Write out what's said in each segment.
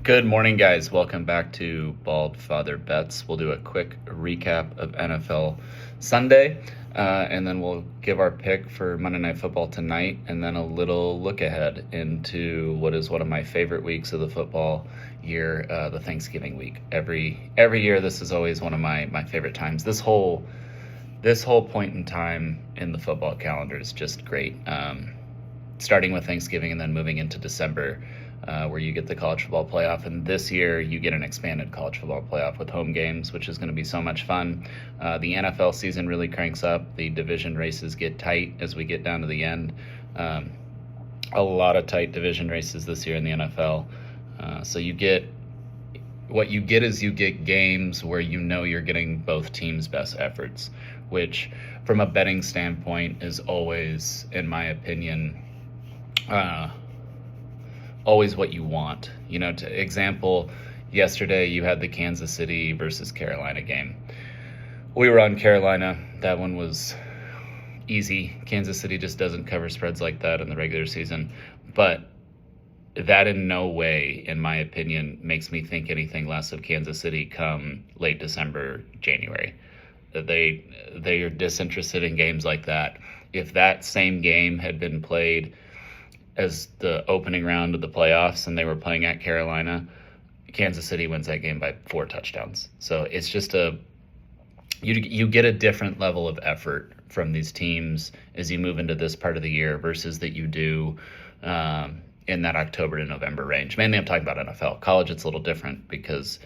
Good morning, guys. Welcome back to Bald Father Bets. We'll do a quick recap of NFL Sunday, and then we'll give our pick for Monday Night Football tonight, and then a little look ahead into what is one of my favorite weeks of the football year, the Thanksgiving week. Every year, this is always one of my favorite times. This whole point in time in the football calendar is just great. Starting with Thanksgiving and then moving into December, where you get the college football playoff. And this year you get an expanded college football playoff with home games, which is going to be so much fun. The NFL season really cranks up. The division races get tight as we get down to the end. A lot of tight division races this year in the NFL. So you get games where you know you're getting both teams' best efforts, which from a betting standpoint is always, in my opinion, always what you want. To example, yesterday you had the Kansas City versus Carolina game. We were on Carolina. That one was easy. Kansas City just doesn't cover spreads like that in the regular season. But that in no way, in my opinion, makes me think anything less of Kansas City come late December, January. They are disinterested in games like that. If that same game had been played as the opening round of the playoffs and they were playing at Carolina, Kansas City wins that game by 4 touchdowns. So it's just you get a different level of effort from these teams as you move into this part of the year versus that you do in that October to November range. Mainly I'm talking about NFL. College, it's a little different because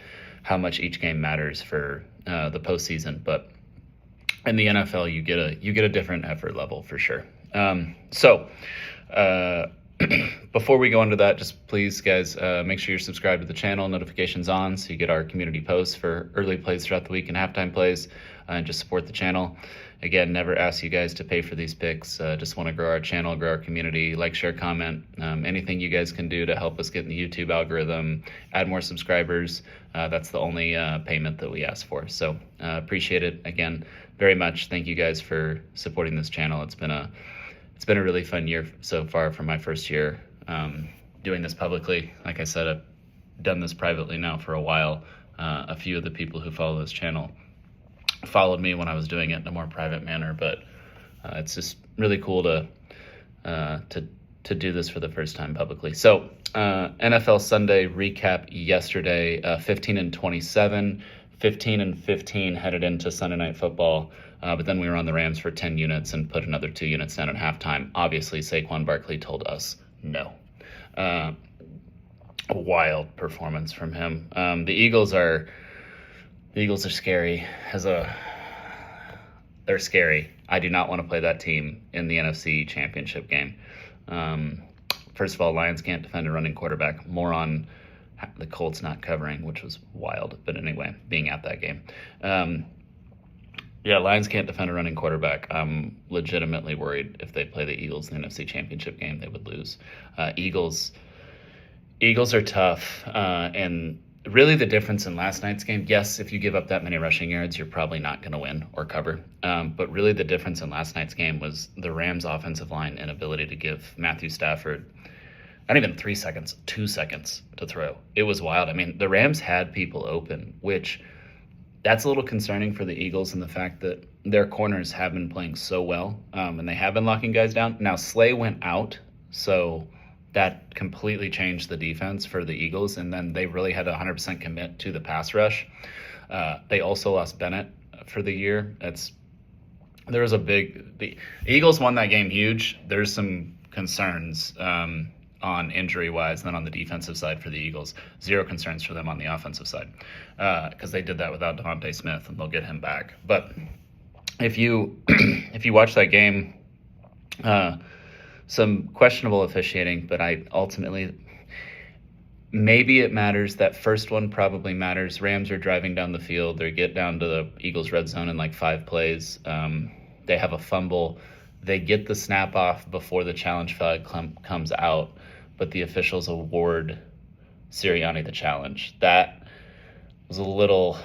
how much each game matters for the postseason. But in the NFL, you get a different effort level for sure. Before we go into that, just please, guys, make sure you're subscribed to the channel, notifications on, so you get our community posts for early plays throughout the week and halftime plays, and just support the channel. Again, never ask you guys to pay for these picks. Just want to grow our channel, grow our community, like, share, comment. Anything you guys can do to help us get in the YouTube algorithm, add more subscribers, that's the only payment that we ask for. So appreciate it, again, very much. Thank you guys for supporting this channel. It's been a really fun year so far for my first year doing this publicly. Like I said, I've done this privately now for a while. A few of the people who follow this channel followed me when I was doing it in a more private manner, but it's just really cool to do this for the first time publicly. So NFL Sunday recap yesterday, 15-27, 15-15 headed into Sunday Night Football. But then we were on the Rams for 10 units and put another 2 units down at halftime. Obviously, Saquon Barkley told us no. A wild performance from him. The Eagles are scary. They're scary. I do not want to play that team in the NFC Championship game. First of all, Lions can't defend a running quarterback. More on the Colts not covering, which was wild. But anyway, being at that game. Yeah, Lions can't defend a running quarterback. I'm legitimately worried if they play the Eagles in the NFC Championship game, they would lose. Eagles are tough, and really the difference in last night's game, yes, if you give up that many rushing yards, you're probably not going to win or cover. But really the difference in last night's game was the Rams' offensive line inability to give Matthew Stafford not even 3 seconds, 2 seconds to throw. It was wild. I mean, the Rams had people open, which that's a little concerning for the Eagles in the fact that their corners have been playing so well, and they have been locking guys down. Now, Slay went out, so that completely changed the defense for the Eagles, and then they really had to 100% commit to the pass rush. They also lost Bennett for the year. The Eagles won that game huge. There's some concerns on injury-wise, and then on the defensive side for the Eagles, zero concerns for them on the offensive side because they did that without Devontae Smith, and they'll get him back. But if you watch that game, some questionable officiating, but maybe it matters. That first one probably matters. Rams are driving down the field. They get down to the Eagles' red zone in like 5 plays. They have a fumble. They get the snap off before the challenge flag comes out, but the officials award Sirianni the challenge. That was a little,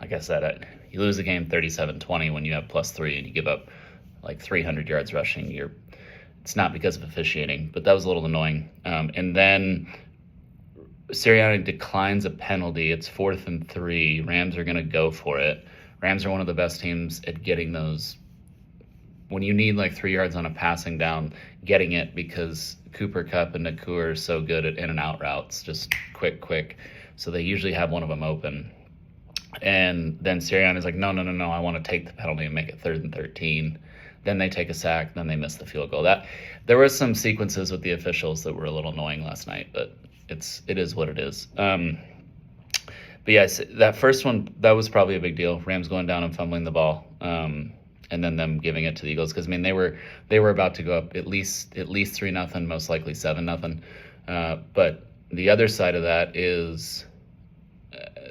like I said, you lose the game 37-20 when you have +3 and you give up like 300 yards rushing. It's not because of officiating, but that was a little annoying. And then Sirianni declines a penalty. It's 4th and 3. Rams are going to go for it. Rams are one of the best teams at getting those. When you need like 3 yards on a passing down, getting it, because Cooper Kupp and Nakua are so good at in and out routes, just quick. So they usually have one of them open. And then Sirianni's like, no, I want to take the penalty and make it 3rd and 13. Then they take a sack, then they miss the field goal. There were some sequences with the officials that were a little annoying last night, but it is what it is. But yes, that first one, that was probably a big deal. Rams going down and fumbling the ball, and then them giving it to the Eagles, because I mean they were about to go up at least 3-0, most likely 7-0. But the other side of that is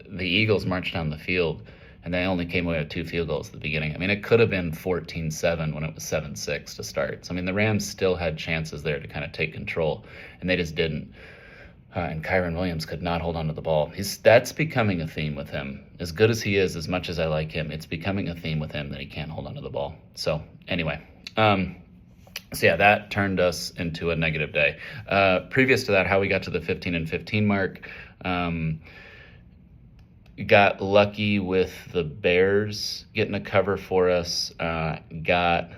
the Eagles marched down the field, and they only came away with 2 field goals at the beginning. I mean, it could have been 14-7 when it was 7-6 to start. So I mean, the Rams still had chances there to kind of take control, and they just didn't. And Kyron Williams could not hold on to the ball. That's becoming a theme with him. As good as he is, as much as I like him, it's becoming a theme with him that he can't hold on to the ball. So anyway, that turned us into a negative day. Previous to that, how we got to the 15-15 mark, got lucky with the Bears getting a cover for us, got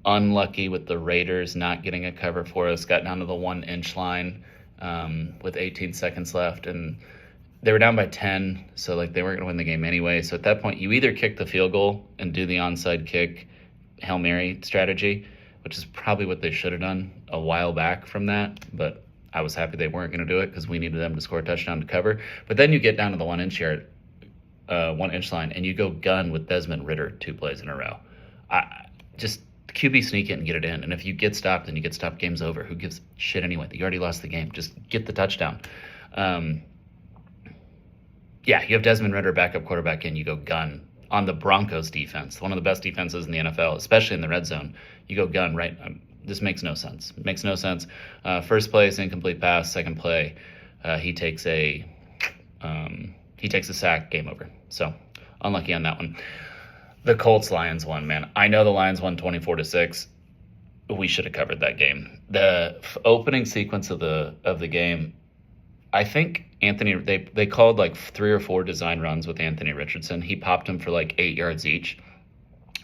unlucky with the Raiders not getting a cover for us, got down to the 1-inch line with 18 seconds left, and they were down by 10, so like they weren't going to win the game anyway. So at that point, you either kick the field goal and do the onside kick Hail Mary strategy, which is probably what they should have done a while back from that, but I was happy they weren't going to do it because we needed them to score a touchdown to cover. But then you get down to the 1-inch line, and you go gun with Desmond Ridder 2 plays in a row. Just QB sneak it and get it in. And if you get stopped, then you get stopped, game's over. Who gives shit anyway? You already lost the game. Just get the touchdown. You have Desmond Ridder, backup quarterback, in. You go gun on the Broncos defense, one of the best defenses in the NFL, especially in the red zone. You go gun right. This makes no sense. First play is incomplete pass. Second play, he takes a sack. Game over. So unlucky on that one. The Colts-Lions one, man. I know the Lions won 24-6. We should have covered that game. The opening sequence of the game, I think they called like 3 or 4 design runs with Anthony Richardson. He popped them for like 8 yards each.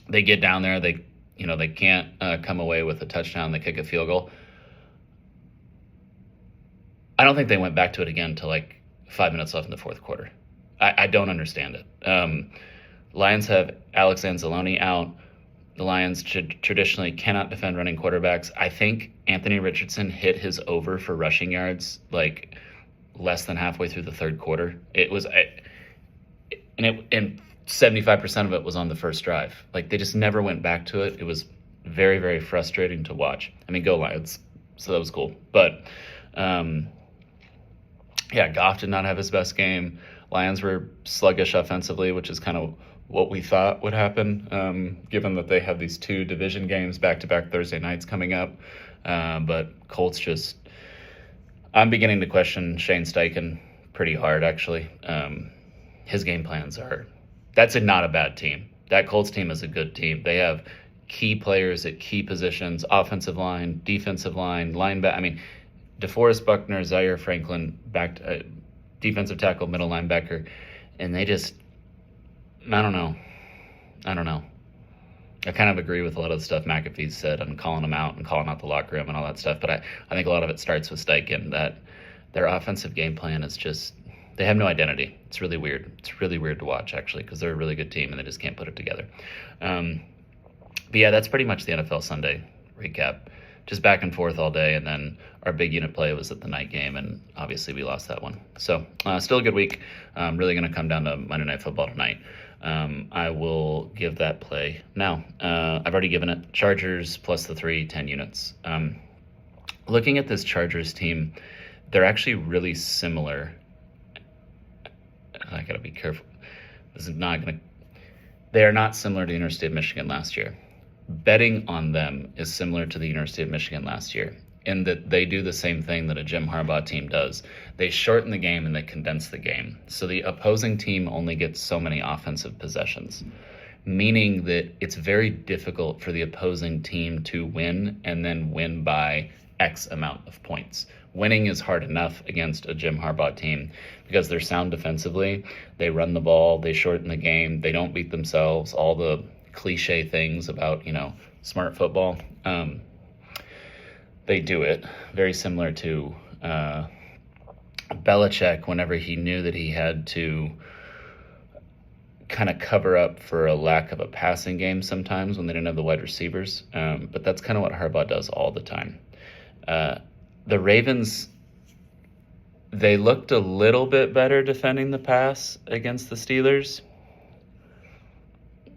They get down there, they can't come away with a touchdown. They kick a field goal. I don't think they went back to it again till like 5 minutes left in the fourth quarter. I don't understand it. Lions have Alex Anzalone out. The Lions traditionally cannot defend running quarterbacks. I think Anthony Richardson hit his over for rushing yards like less than halfway through the third quarter. And 75% of it was on the first drive. Like, they just never went back to it. It was very, very frustrating to watch. I mean, go Lions. So that was cool. But, Goff did not have his best game. Lions were sluggish offensively, which is kind of what we thought would happen, given that they have these 2 division games back-to-back Thursday nights coming up. But Colts I'm beginning to question Shane Steichen pretty hard, actually. His game plans that's not a bad team. That Colts team is a good team. They have key players at key positions, offensive line, defensive line, linebacker. I mean, DeForest Buckner, Zaire Franklin, defensive tackle, middle linebacker, and they just, I don't know. I kind of agree with a lot of the stuff McAfee said on calling them out and calling out the locker room and all that stuff, but I think a lot of it starts with Steichen, that their offensive game plan is just, they have no identity. It's really weird. It's really weird to watch, actually, because they're a really good team and they just can't put it together. That's pretty much the NFL Sunday recap. Just back and forth all day, and then our big unit play was at the night game, and obviously we lost that one. So still a good week. Really going to come down to Monday Night Football tonight. I will give that play now. I've already given it. Chargers plus the 3, 10 units. Looking at this Chargers team, they're actually really similar. I got to be careful. They are not similar to the University of Michigan last year. Betting on them is similar to the University of Michigan last year in that they do the same thing that a Jim Harbaugh team does. They shorten the game and they condense the game. So the opposing team only gets so many offensive possessions, meaning that it's very difficult for the opposing team to win and then win by X amount of points. Winning is hard enough against a Jim Harbaugh team because they're sound defensively. They run the ball, they shorten the game, they don't beat themselves, all the cliche things about, smart football. They do it. Very similar to Belichick whenever he knew that he had to kind of cover up for a lack of a passing game sometimes when they didn't have the wide receivers. But that's kind of what Harbaugh does all the time. The Ravens, they looked a little bit better defending the pass against the Steelers,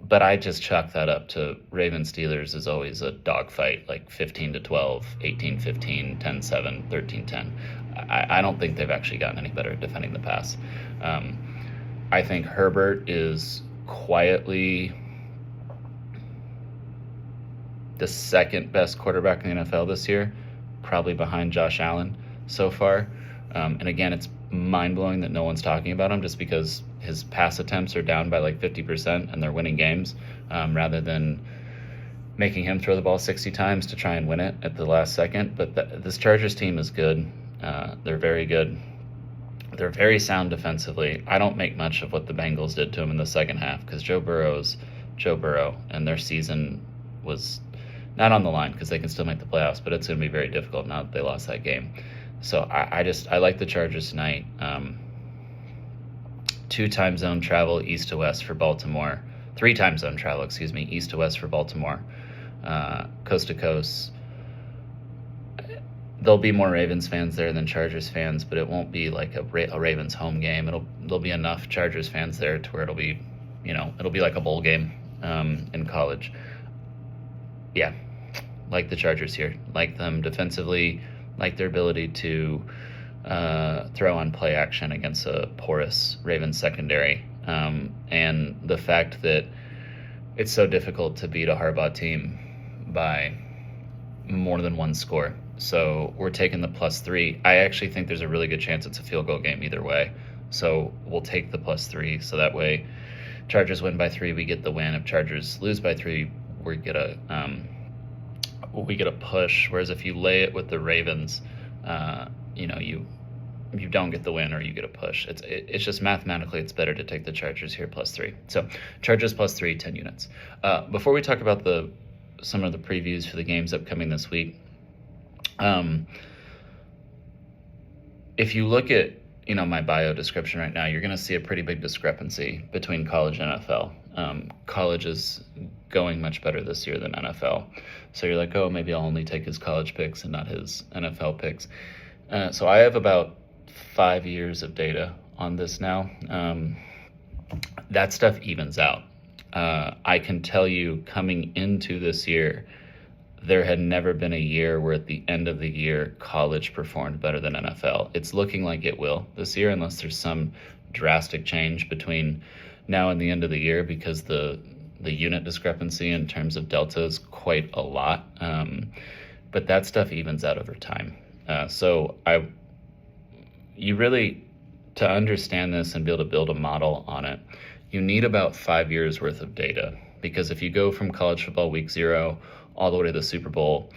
but I just chalk that up to Ravens Steelers is always a dogfight, like 15-12, 18-15, 10-7, 13-10. I don't think they've actually gotten any better at defending the pass. I think Herbert is quietly the second best quarterback in the NFL this year, probably behind Josh Allen so far. And again, it's mind-blowing that no one's talking about him just because his pass attempts are down by like 50% and they're winning games, rather than making him throw the ball 60 times to try and win it at the last second. But this Chargers team is good. They're very good. They're very sound defensively. I don't make much of what the Bengals did to him in the second half because Joe Burrow's Joe Burrow, and their season was not on the line because they can still make the playoffs, but it's going to be very difficult now that they lost that game. So I like the Chargers tonight. 2 time zone travel east to west for Baltimore. 3 time zone travel, east to west for Baltimore. Coast to coast. There'll be more Ravens fans there than Chargers fans, but it won't be like a Ravens home game. There'll be enough Chargers fans there to where it'll be like a bowl game in college. Yeah, like the Chargers here. Like them defensively, like their ability to throw on play action against a porous Ravens secondary. And the fact that it's so difficult to beat a Harbaugh team by more than one score. So we're taking the +3. I actually think there's a really good chance it's a field goal game either way. So we'll take the +3. So that way, Chargers win by 3, we get the win. If Chargers lose by 3, we get a push. Whereas if you lay it with the Ravens, you don't get the win or you get a push. It's just mathematically it's better to take the Chargers here +3. So Chargers +3, 10 units. Before we talk about some of the previews for the games upcoming this week, if you look at my bio description right now, you're going to see a pretty big discrepancy between college and NFL. College is going much better this year than NFL. So you're like, oh, maybe I'll only take his college picks and not his NFL picks. So I have about 5 years of data on this now. That stuff evens out. I can tell you coming into this year, there had never been a year where at the end of the year, college performed better than NFL. It's looking like it will this year unless there's some drastic change between now and the end of the year because the unit discrepancy in terms of delta is quite a lot. But that stuff evens out over time. You really, to understand this and be able to build a model on it, you need about 5 years worth of data. Because if you go from college football week 0 all the way to the Super Bowl,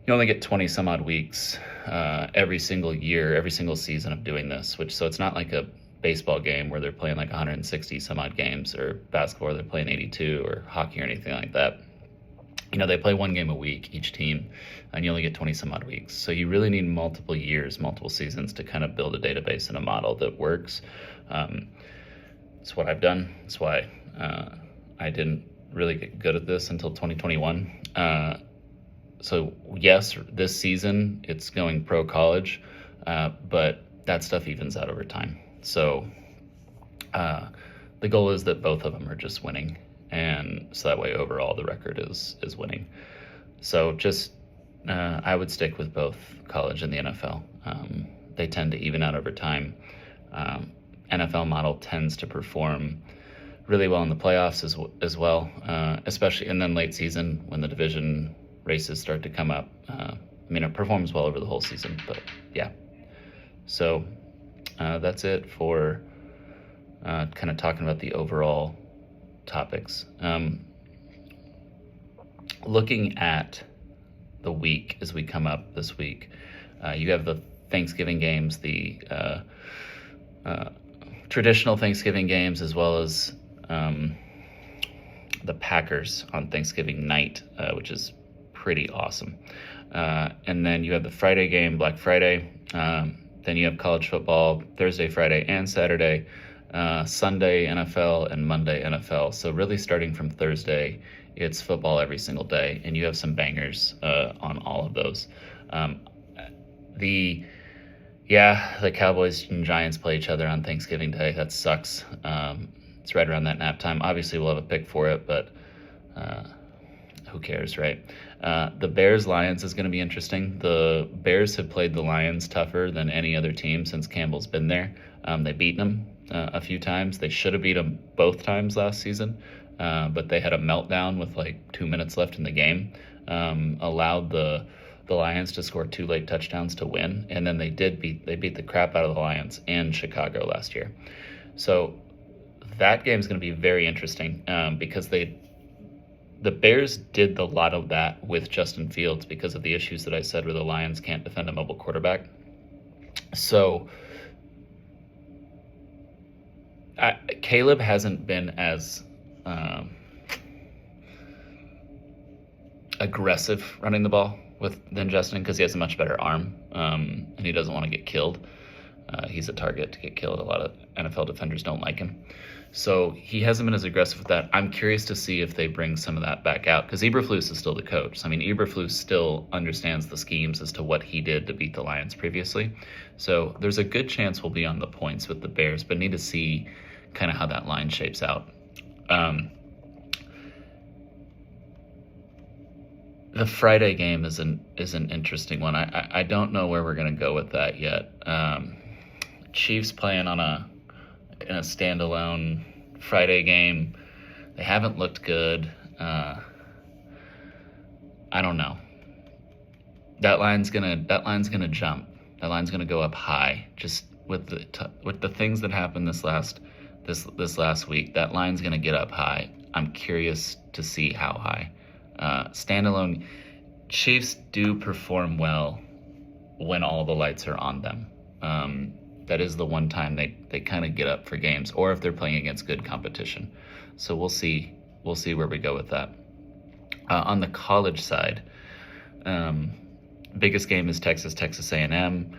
you only get 20 some odd weeks every single year, every single season of doing this, so it's not like a baseball game where they're playing like 160 some odd games, or basketball where they're playing 82, or hockey or anything like that. They play 1 game a week, each team, and you only get 20 some odd weeks. So you really need multiple years, multiple seasons to kind of build a database and a model that works. It's what I've done. It's why I didn't really get good at this until 2021. So yes, this season it's going pro college, but that stuff evens out over time. So the goal is that both of them are just winning, and so that way overall the record is winning. So just I would stick with both college and the NFL. They tend to even out over time. NFL model tends to perform really well in the playoffs as well, especially, and then late season when the division races start to come up. It performs well over the whole season, but yeah. So that's it for kind of talking about the overall topics. Looking at the week as we come up this week, You have the Thanksgiving games, the traditional Thanksgiving games, as well as the Packers on Thanksgiving night, which is pretty awesome. And then you have the Friday game, Black Friday. Then you have college football Thursday, Friday, and Saturday. Sunday NFL and Monday NFL. So really starting from Thursday, it's football every single day, and you have some bangers on all of those. The Cowboys and Giants play each other on Thanksgiving Day. That sucks. It's right around that nap time. Obviously, we'll have a pick for it, but who cares, right? The Bears-Lions is going to be interesting. The Bears have played the Lions tougher than any other team since Campbell's been there. They beat them a few times. They should have beat them both times last season, but they had a meltdown with like 2 minutes left in the game, allowed the Lions to score 2 late touchdowns to win, and then they beat the crap out of the Lions in Chicago last year. So that game is going to be very interesting because the Bears did a lot of that with Justin Fields because of the issues that I said where the Lions can't defend a mobile quarterback. So Caleb hasn't been as aggressive running the ball than Justin because he has a much better arm and he doesn't want to get killed. He's a target to get killed. A lot of NFL defenders don't like him. So he hasn't been as aggressive with that. I'm curious to see if they bring some of that back out because Eberflus is still the coach. I mean, Eberflus still understands the schemes as to what he did to beat the Lions previously. So there's a good chance we'll be on the points with the Bears, but need to see kind of how that line shapes out. The Friday game is an interesting one. I don't know where we're going to go with that yet. Chiefs playing in a standalone Friday game. They haven't looked good. I don't know. That line's gonna jump. That line's gonna go up high. Just with the things that happened this last week, that line's gonna get up high. I'm curious to see how high. Standalone Chiefs do perform well when all the lights are on them. That is the one time they kind of get up for games, or if they're playing against good competition. So we'll see where we go with that. On the college side, biggest game is Texas A&M.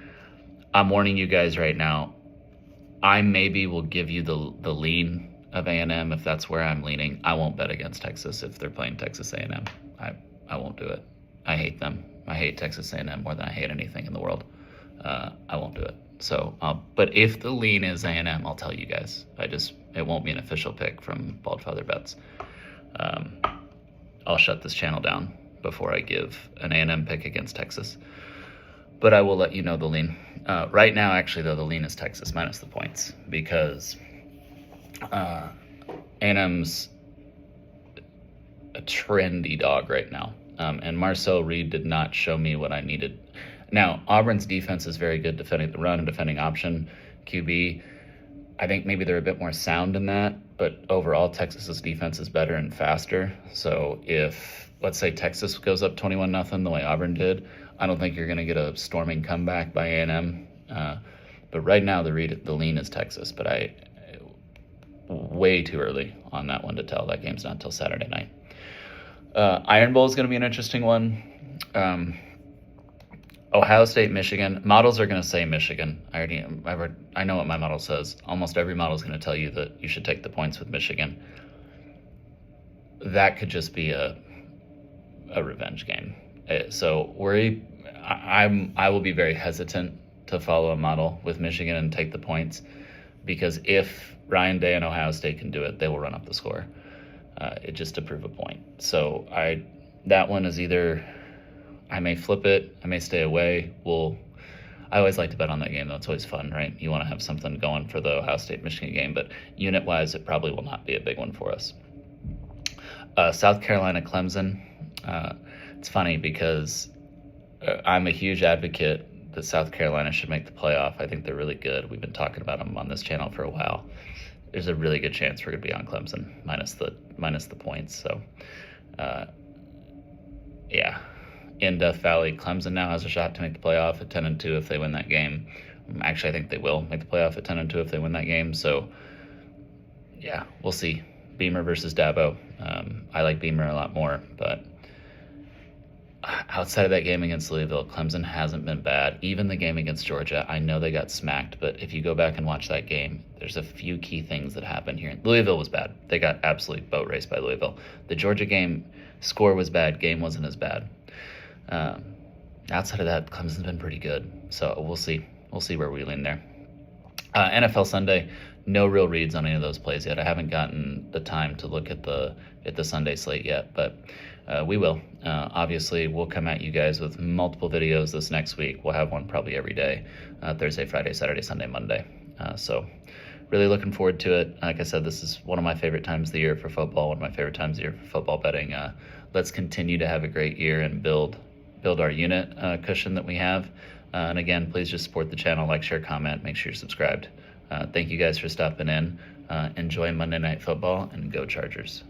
I'm warning you guys right now. I maybe will give you the lean of A&M if that's where I'm leaning. I won't bet against Texas if they're playing Texas A&M. I won't do it. I hate them. I hate Texas A&M more than I hate anything in the world. I won't do it. So, but if the lean is A&M, I'll tell you guys. It won't be an official pick from Baldfather Bets. I'll shut this channel down before I give an A&M pick against Texas. But I will let you know the lean. Right now, actually, though, the lean is Texas minus the points because A&M's a trendy dog right now. And Marcel Reed did not show me what I needed. Now, Auburn's defense is very good defending the run and defending option QB. I think maybe they're a bit more sound in that, but overall, Texas's defense is better and faster. So if, let's say, Texas goes up 21-0 the way Auburn did, I don't think you're going to get a storming comeback by A&M. But right now, the lean is Texas, but way too early on that one to tell. That game's not until Saturday night. Iron Bowl is going to be an interesting one. Ohio State, Michigan. Models are going to say Michigan. I know what my model says. Almost every model is going to tell you that you should take the points with Michigan. That could just be a revenge game. So I will be very hesitant to follow a model with Michigan and take the points because if Ryan Day and Ohio State can do it, they will run up the score. Just to prove a point. So that one is either I may flip it, I may stay away. I always like to bet on that game, though. It's always fun, right? You want to have something going for the Ohio State-Michigan game, but unit-wise, it probably will not be a big one for us. South Carolina, Clemson. It's funny because I'm a huge advocate that South Carolina should make the playoff. I think they're really good. We've been talking about them on this channel for a while. There's a really good chance we're going to be on Clemson minus the points. So, yeah, in Death Valley. Clemson now has a shot to make the playoff at 10-2 if they win that game. Actually, I think they will make the playoff at 10-2 if they win that game. So, yeah, we'll see. Beamer versus Dabo. I like Beamer a lot more, but outside of that game against Louisville, Clemson hasn't been bad. Even the game against Georgia, I know they got smacked, but if you go back and watch that game, there's a few key things that happened here. Louisville was bad. They got absolutely boat raced by Louisville. The Georgia game, score was bad, game wasn't as bad. Outside of that, Clemson's been pretty good. So we'll see. We'll see where we lean there. NFL Sunday, no real reads on any of those plays yet. I haven't gotten the time to look at the Sunday slate yet, but we will. Obviously, we'll come at you guys with multiple videos this next week. We'll have one probably every day, Thursday, Friday, Saturday, Sunday, Monday. So really looking forward to it. Like I said, this is one of my favorite times of the year for football, one of my favorite times of the year for football betting. Let's continue to have a great year and build our unit cushion that we have. And again, please just support the channel, like, share, comment, make sure you're subscribed. Thank you guys for stopping in. Enjoy Monday Night Football, and go Chargers.